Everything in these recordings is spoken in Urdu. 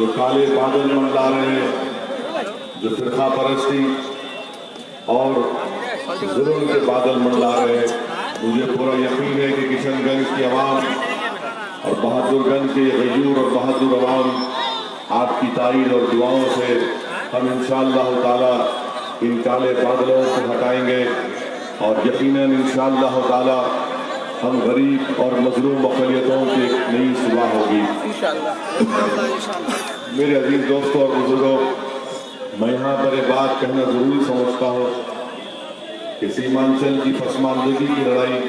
جو کالے بادل منڈلا رہے ہیں، جو فرقہ پرستی اور ظلم کے بادل منڈلا رہے ہیں، مجھے پورا یقین ہے کہ کشن گنج کی عوام اور بہادر گنج کے غیور اور بہادر عوام آپ کی تائید اور دعاؤں سے ہم انشاءاللہ تعالی ان کالے بادلوں کو ہٹائیں گے، اور یقیناً انشاءاللہ تعالی ہم غریب اور مظلوم اقلیتوں کی ایک نئی صبح ہوگی۔ میرے عزیز دوستوں اور بزرگوں، میں یہاں پر ایک بات کہنا ضروری سمجھتا ہوں کہ سیمانچل کی پسماندگی کی لڑائی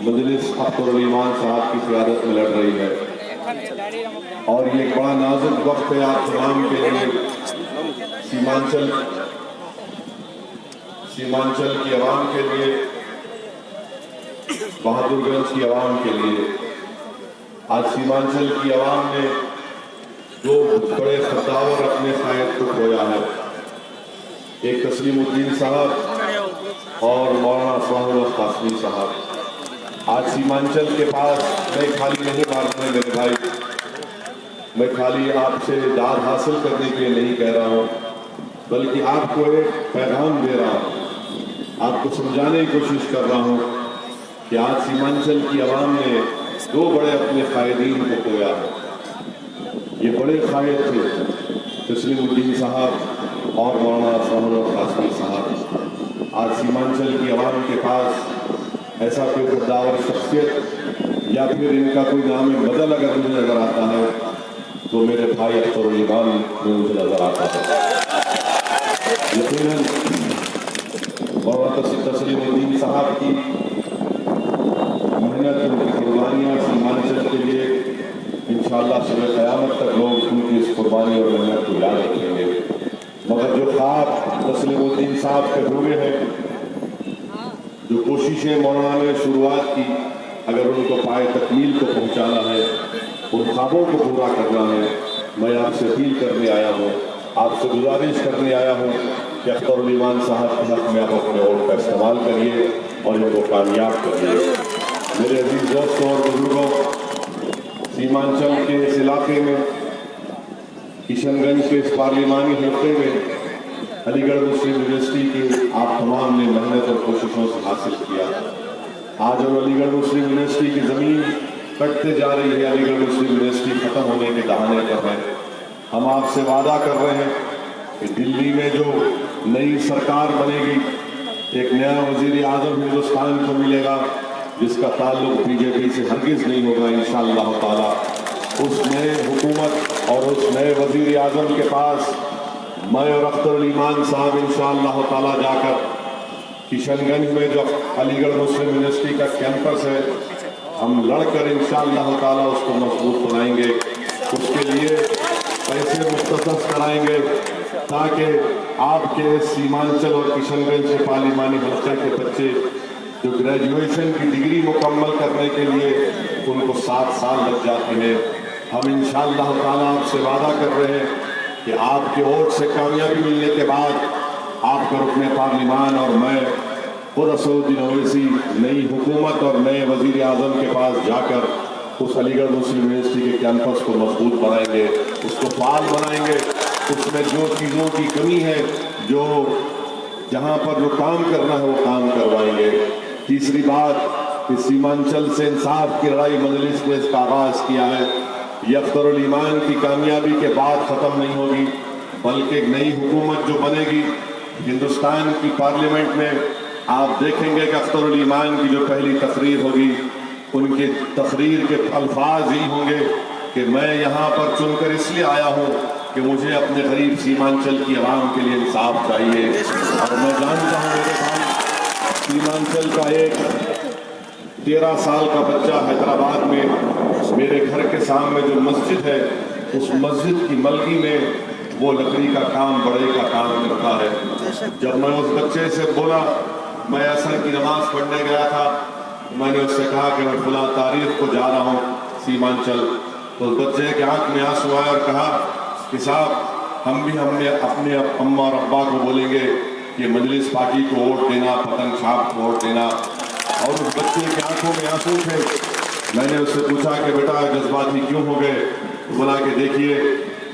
مجلس اختر الایمان صاحب کی قیادت میں لڑ رہی ہے، اور یہ ایک بڑا نازک وقت ہے آپ تمام کے لیے۔ سیمانچل کی عوام کے لیے، بہادر گنج کی عوام کے لیے۔ آج سیمانچل کی عوام نے دو بڑے خطاور اپنے قائد کو کھویا ہے، ایک تسلیم الدین صاحب اور مولانا اسماعیل اللہ قاسمی صاحب۔ آج سیمانچل کے پاس میں خالی نہیں مارتا ہوں میرے بھائی، میں خالی آپ سے داد حاصل کرنے کے لیے نہیں کہہ رہا ہوں، بلکہ آپ کو ایک پیغام دے رہا ہوں، آپ کو سمجھانے کی کوشش کر رہا ہوں کہ آج سیمانچل کی عوام نے دو بڑے اپنے قائدین کو کھویا ہے۔ یہ بڑے قائد تھے تسلیم الدین صاحب اور مولانا اسماعیل اللہ قاسمی صاحب۔ آج سیمانچل کی عوام کے پاس ایسا کوئی غدار شخصیت یا پھر ان کا کوئی نام بدل اگر مجھے نظر آتا ہے تو میرے بھائی اختر الایمان میں مجھے نظر آتا ہے۔ یقیناً مولانا تسلیم الدین صاحب کی محنت، ان کی قربانیاں سیمانچل کے لیے انشاءاللہ صبح قیامت تک لوگ ان کی اس قربانی اور محنت کو یاد رکھیں گے، مگر جو خواب تسلیم الدین صاحب کے ہوئے ہیں، جو کوششیں مولانا نے شروعات کی، اگر ان کو پائے تکمیل کو پہنچانا ہے، ان خوابوں کو پورا کرنا ہے، میں آپ سے اپیل کرنے آیا ہوں، آپ سے گزارش کرنے آیا ہوں کہ اختر الایمان صاحب کے حق میں آپ اپنے ووٹ کا استعمال کریے اور ان کو کامیاب کریے۔ میرے عزیز دوستوں اور بزرگوں، سیمانچل کے اس علاقے میں، کشن گنج کے اس پارلیمانی حلقے میں علی گڑھ مسلم یونیورسٹی کی آپ تمام نے محنت اور کوششوں سے حاصل کیا۔ آج اور علی گڑھ مسلم یونیورسٹی کی زمین کٹتے جا رہی ہے، علی گڑھ مسلم یونیورسٹی ختم ہونے کے دہانے پر ہے۔ ہم آپ سے وعدہ کر رہے ہیں کہ دلی میں جو نئی سرکار بنے گی، ایک نیا وزیر اعظم ہندوستان کو ملے گا جس کا تعلق بی جے پی سے ہرگز نہیں ہوگا انشاءاللہ تعالی۔ اس نئے حکومت اور اس نئے وزیر اعظم کے پاس میں اور اختر الایمان صاحب انشاءاللہ تعالی جا کر کشن گنج میں جو علی گڑھ مسلم یونیورسٹی کا کیمپس ہے، ہم لڑ کر انشاءاللہ تعالی اس کو مضبوط بنائیں گے، اس کے لیے پیسے مختص کرائیں گے تاکہ آپ کے سیمانچل اور کشن گنج کے پارلیمانی حلقے کے بچے جو گریجویشن کی ڈگری مکمل کرنے کے لیے ان کو 7 سال لگ جاتے ہیں۔ ہم انشاءاللہ تعالی آپ سے وعدہ کر رہے ہیں کہ آپ کے ووٹ سے کامیابی ملنے کے بعد آپ کا رکن پارلیمان اور میں خود اسدالدین اویسی نئی حکومت اور نئے وزیر اعظم کے پاس جا کر اس علی گڑھ مسلم یونیورسٹی کے کیمپس کو مضبوط بنائیں گے، اس کو فعال بنائیں گے، اس میں جو چیزوں کی کمی ہے، جو جہاں پر جو کام کرنا ہے وہ کام کروائیں گے۔ تیسری بات کہ سیمانچل سے انصاف کی لڑائی مجلس نے اس کا آغاز کیا ہے، یہ اختر الایمان کی کامیابی کے بعد ختم نہیں ہوگی، بلکہ ایک نئی حکومت جو بنے گی ہندوستان کی پارلیمنٹ میں، آپ دیکھیں گے کہ اختر الایمان کی جو پہلی تقریر ہوگی، ان کے تقریر کے الفاظ ہی ہوں گے کہ میں یہاں پر چن کر اس لیے آیا ہوں کہ مجھے اپنے غریب سیمانچل کی عوام کے لیے انصاف چاہیے، اور میں جانتا ہوں میرے بھائی سیمانچل کا ایک 13 سال کا بچہ حیدرآباد میں میرے گھر کے سامنے جو مسجد ہے، اس مسجد کی ملکی میں وہ لکڑی کا کام، بڑے کا کام کرتا ہے۔ جب میں اس بچے سے بولا، میں عصر کی نماز پڑھنے گیا تھا، میں نے اس سے کہا کہ میں فلاں تاریخ کو جا رہا ہوں سیمانچل، تو اس بچے کے آنکھ میں آنسو آئے اور کہا کہ صاحب ہم نے اپنے اماں اور ابا کو بولیں گے کہ مجلس پارٹی کو ووٹ دینا، پتنگ چھاپ کو ووٹ دینا، اور اس بچے کے آنکھوں میں آنسو تھے۔ میں نے اس سے پوچھا کہ بیٹا جذباتی کیوں ہو گئے؟ بولا کہ دیکھیے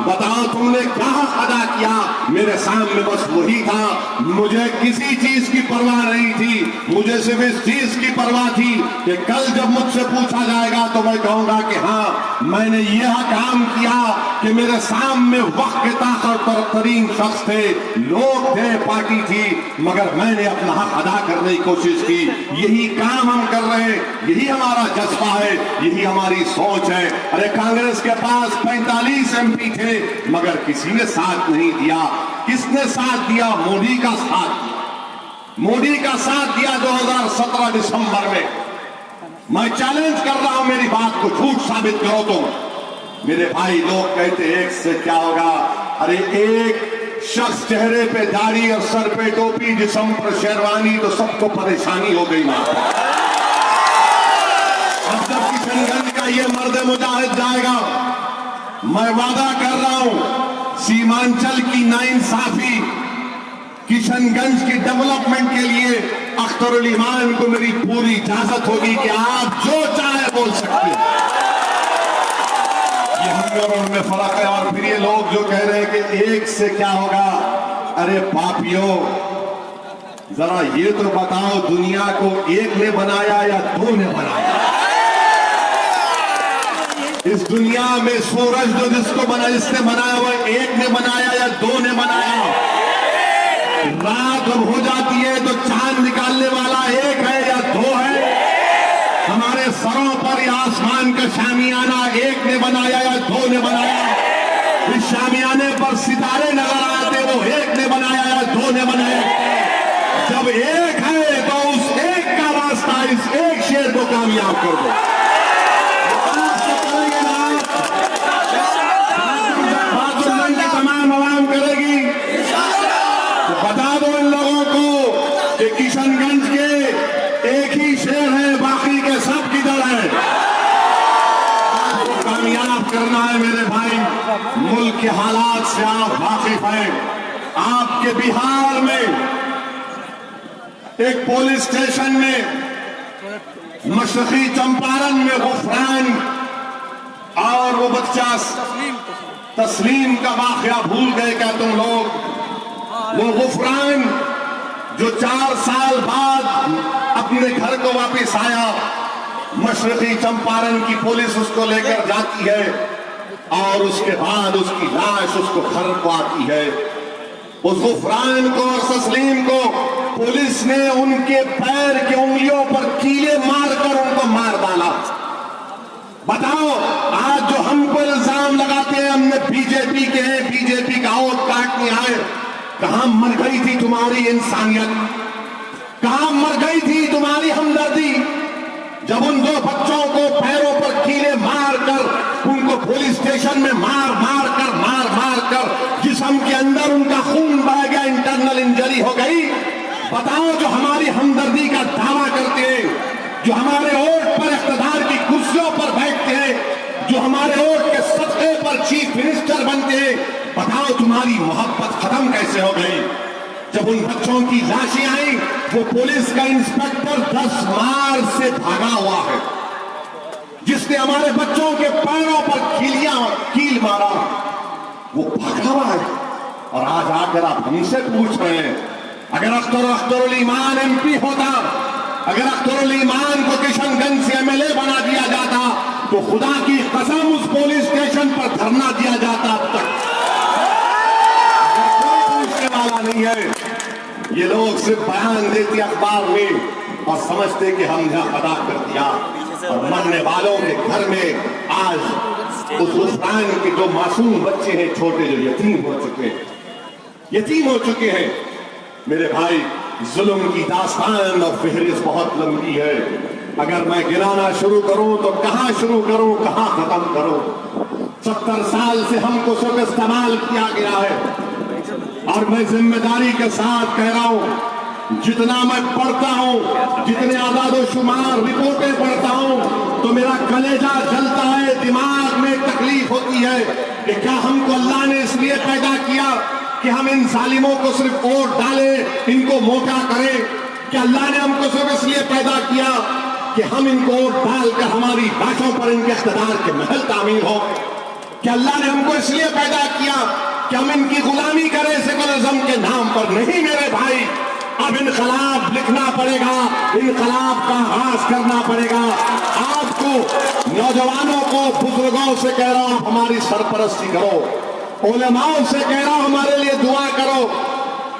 بتاؤ تم نے کیا حق ادا کیا؟ میرے سامنے بس وہی تھا، مجھے کسی چیز کی پرواہ نہیں تھی، مجھے صرف اس چیز کی پرواہ تھی کہ کل جب مجھ سے پوچھا جائے گا تو میں کہوں گا کہ ہاں میں نے یہ کام کیا کہ میرے سامنے وقت کے طاقتور ترین شخص تھے، لوگ تھے، پارٹی تھی، مگر میں نے اپنا حق ادا کرنے کی کوشش کی۔ یہی کام ہم کر رہے ہیں، یہی ہمارا جذبہ ہے، یہی ہماری سوچ ہے۔ ارے کانگریس کے پاس 45 MP تھے مگر کسی نے ساتھ نہیں دیا۔ کس نے ساتھ دیا؟ مودی کا ساتھ دیا، مودی کا ساتھ دیا 2017 دسمبر میں۔ میں چیلنج کر رہا ہوں، میری بات کو جھوٹ ثابت کرو تم۔ میرے بھائی لوگ کہتے ایک سے کیا ہوگا؟ ارے ایک شخص چہرے پہ داڑھی اور سر پہ ٹوپی، جسم پر شیروانی، تو سب کو پریشانی ہو گئی نا۔ اب جب کشن گنج کا یہ مرد مجاہد جائے گا، میں وعدہ کر رہا ہوں سیمانچل کی ناانصافی، کشن گنج کی ڈیولپمنٹ کے لیے اختر علی مان کو میری پوری اجازت ہوگی کہ آپ جو چاہے بول سکتے ہیں۔ یہ ہم اور ان میں فرق ہے۔ اور پھر یہ لوگ جو کہہ رہے ہیں کہ ایک سے کیا ہوگا، ارے پاپیو ذرا یہ تو بتاؤ دنیا کو ایک نے بنایا یا دو نے بنایا؟ اس دنیا میں سورج جو جس نے بنایا وہ ایک نے بنایا یا دو نے بنایا؟ رات جب ہو جاتی ہے تو چاند نکالنے والا ایک ہے یا دو ہے؟ ہمارے سروں پر یہ آسمان کا شامیانہ ایک نے بنایا یا دو نے بنایا؟ اس شامیانے پر ستارے نظر آتے وہ ایک نے بنایا یا دو نے بنایا؟ جب ایک ہے تو اس ایک کا واسطہ اس ایک شیر کو کامیاب کر دو۔ تمام عوام کرے گی تو بتا دو ان لوگوں کو کہ کشن گنج کے ایک ہی شیر ہے، باقی کے سب کدھر ہے؟ کامیاب کرنا ہے میرے بھائی۔ ملک کے حالات سے آپ واقف ہیں۔ آپ کے بہار میں ایک پولیس اسٹیشن میں مشرقی چمپارن میں غفران اور وہ بچہ تسلیم کا واقعہ بھول گئے کیا تم لوگ؟ وہ غفران جو 4 سال بعد اپنے گھر کو واپس آیا، مشرقی چمپارن کی پولیس اس کو لے کر جاتی ہے اور اس کے بعد اس کی لاش اس کو گھر کو آتی ہے۔ اس غفران کو اور تسلیم کو پولیس نے ان کے پیر کے انگلیوں پر کیلے مار کر ان کو مار ڈالا۔ بتاؤ آج جو ہم کو الزام لگاتے ہیں ہم نے بی جے پی کے ہیں، بی جے پی کا ووٹ کاٹنے آئے، کہاں مر گئی تھی تمہاری انسانیت؟ کہاں مر گئی تھی تمہاری ہمدردی جب ان 2 بچوں کو پیروں پر کیلے مار کر ان کو پولیس اسٹیشن میں مار مار کر جسم کے اندر ان کا خون بہہ گیا، انٹرنل انجری ہو گئی؟ بتاؤ جو ہماری ہمدردی کا دعویٰ کرتے ہیں، جو ہمارے ووٹ پر اقتدار کی کرسیوں پر بیٹھتے ہیں، جو ہمارے ووٹ کے صدقے پر چیف منسٹر بنتے ہیں، بتاؤ تمہاری محبت ختم کیسے ہو گئی؟ جب ان بچوں کی لاشیں آئیں وہ پولیس کا انسپیکٹر 10 مار سے بھاگا ہوا ہے، جس نے ہمارے بچوں کے پیروں پر کیل مارا وہ بھاگا ہوا ہے۔ اور آج آ کر آپ ہم سے پوچھ رہے ہیں اگر اختر علی مان MP ہوتا، اگر اختر علی مان کو کشن گنج سے MLA بنا دیا جاتا تو خدا کی قسم اس پولیس اسٹیشن پر دھرنا دیا جاتا اب تک۔ کوئی پوچھنے والا نہیں ہے۔ یہ لوگ صرف بیان دیتے اخبار میں اور سمجھتے کہ ہم نے ادا کر دیا، اور مرنے والوں کے گھر میں آج اس غفران کے جو معصوم بچے ہیں چھوٹے جو یتیم ہو چکے ہیں۔ میرے بھائی ظلم کی داستان اور فہرست بہت لمبی ہے، اگر میں گنانا شروع کروں تو کہاں شروع کروں کہاں ختم کروں؟ 70 سال سے ہم کو صرف استعمال کیا گیا ہے، اور میں ذمہ داری کے ساتھ کہہ رہا ہوں جتنا میں پڑھتا ہوں، جتنے اعداد و شمار رپورٹیں پڑھتا ہوں تو میرا کلیجہ جلتا ہے، دماغ میں تکلیف ہوتی ہے کہ کیا ہم کو اللہ نے اس لیے پیدا کیا کہ ہم ان ظالموں کو صرف ووٹ ڈالیں، ان کو موٹا کریں؟ کہ اللہ نے ہم کو صرف اس لیے پیدا کیا کہ ہم ان کو ووٹ ڈال کر ہماری لاشوں پر ان کے اقتدار کے محل تعمیر ہو؟ کہ اللہ نے ہم کو اس لیے پیدا کیا کہ ہم ان کی غلامی کریں سیکولرزم کے نام پر نہیں میرے بھائی. اب انقلاب لکھنا پڑے گا, انقلاب کا آغاز کرنا پڑے گا. آپ کو, نوجوانوں کو, بزرگوں سے کہہ رہا ہوں آپ ہماری سرپرستی کرو, علماء سے کہہ رہا ہوں ہمارے لیے دعا کرو.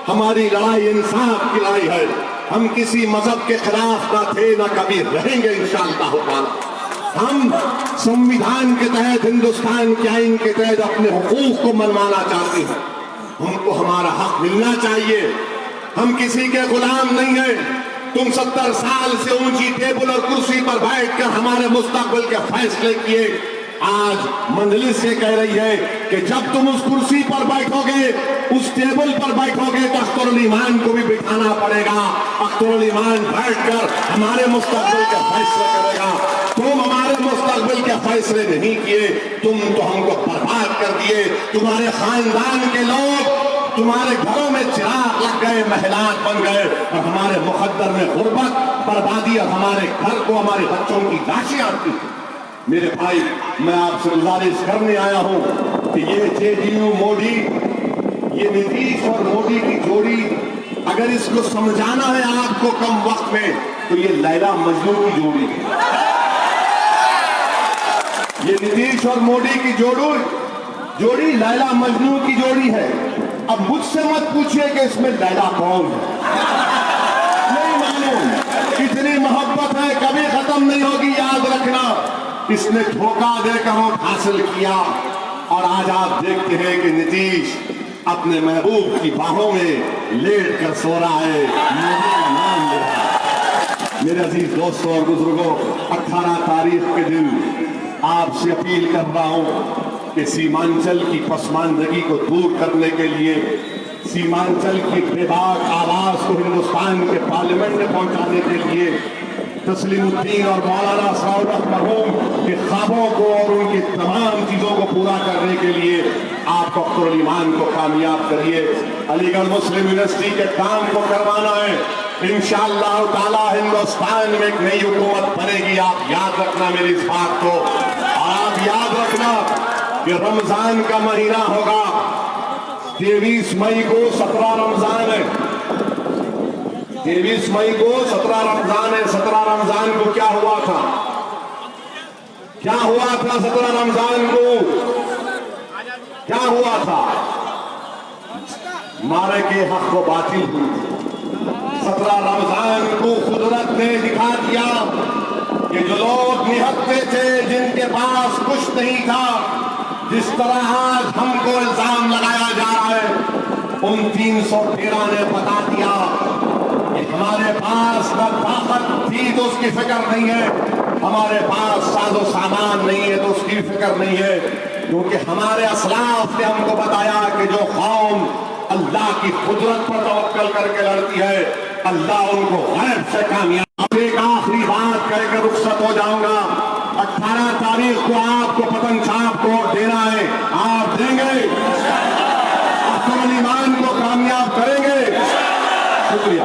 ہماری لڑائی انصاف کی لڑائی ہے. ہم کسی مذہب کے خلاف نہ تھے نہ کبھی رہیں گے انشاءاللہ تعالی. ہم سمویدھان کے تحت, ہندوستان کے آئین کے تحت اپنے حقوق کو منوانا چاہتے ہیں. ہم کو ہمارا حق ملنا چاہیے. ہم کسی کے غلام نہیں ہیں. تم 70 سال سے اونچی ٹیبل اور کرسی پر بیٹھ کر ہمارے مستقبل کے فیصلے کیے. آج مجلس یہ کہہ رہی ہے کہ جب تم اس کرسی پر بیٹھو گے, اس ٹیبل پر بیٹھو گے تو اختر الایمان کو بھی بٹھانا پڑے گا. اختر الایمان بیٹھ کر ہمارے مستقبل کے فیصلے کرے گا. تم ہمارے مستقبل کے فیصلے نہیں کیے, تم تو ہم کو برباد کر دیے. تمہارے خاندان کے لوگ, تمہارے گھروں میں چراغ لگ گئے, محلات بن گئے, اور ہمارے مقدر میں غربت, بربادی, اور ہمارے گھر کو ہمارے بچوں کی لاشیں آتی ہیں. میرے بھائی, میں آپ سے گزارش کرنے آیا ہوں کہ یہ جے ڈی یو موڈی, یہ نتیش اور مودی کی جوڑی, اگر اس کو سمجھانا ہے آپ کو کم وقت میں, تو یہ لیلا مجنو کی جوڑی ہے. یہ نتیش اور مودی کی جوڑی لیلا مجنو کی جوڑی ہے. اب مجھ سے مت پوچھئے کہ اس میں لیلا کون ہے, نہیں معلوم. کتنی محبت ہے, کبھی ختم نہیں ہوگی, یاد رکھنا. اس نے دھوکہ دے کر ووٹ حاصل کیا, اور آج آپ دیکھتے ہیں کہ نتیش اپنے محبوب کی باہوں میں لیٹ کر سو رہا ہے, مودی کا نام لے رہا ہے. میرے عزیز دوستوں اور بزرگوں, 18 تاریخ کے دن آپ سے اپیل کر رہا ہوں کہ سیمانچل کی پسماندگی کو دور کرنے کے لیے, سیمانچل کی بے باک آواز کو ہندوستان کے پارلیمنٹ میں پہنچانے کے لیے, تسلیم الدین اور مولانا سعادت مرحوم کے خوابوں کو اور ان کی تمام چیزوں کو پورا کرنے کے لیے آپ اختر الایمان کو کامیاب کریے. علی گڑھ مسلم یونیورسٹی کے کام کو کروانا ہے. انشاءاللہ تعالی ہندوستان میں ایک نئی حکومت بنے گی. آپ یاد رکھنا میری اس بات کو, اور آپ یاد رکھنا کہ رمضان کا مہینہ ہوگا. 23 مئی کو 17 رمضان ہے. 23 مئی کو 17 رمضان ہے. 17 رمضان کو کیا ہوا تھا, کیا ہوا تھا 17 رمضان کو, کیا ہوا تھا؟ مارے کے حق و باطل ہوئی. 17 رمضان کو قدرت نے دکھا دیا کہ جو لوگ نہتے تھے, جن کے پاس کچھ نہیں تھا, جس طرح آج ہم کو الزام لگایا جا رہا ہے, ان 313 نے بتا دیا کہ ہمارے پاس نہ طاقت تھی تو اس کی فکر نہیں ہے, ہمارے پاس ساز و سامان نہیں ہے تو اس کی فکر نہیں ہے, کیونکہ ہمارے اسلاف نے ہم کو بتایا کہ جو قوم اللہ کی قدرت پر توکل کر کے لڑتی ہے, اللہ ان کو غیب سے کامیاب. ایک آخری بات کہہ کر رخصت ہو جاؤں گا. 18 تاریخ کو آپ کو پتنگ چھاپ کو دینا ہے, آپ دیں گے, اختر الایمان کو کامیاب کریں گے. شکریہ.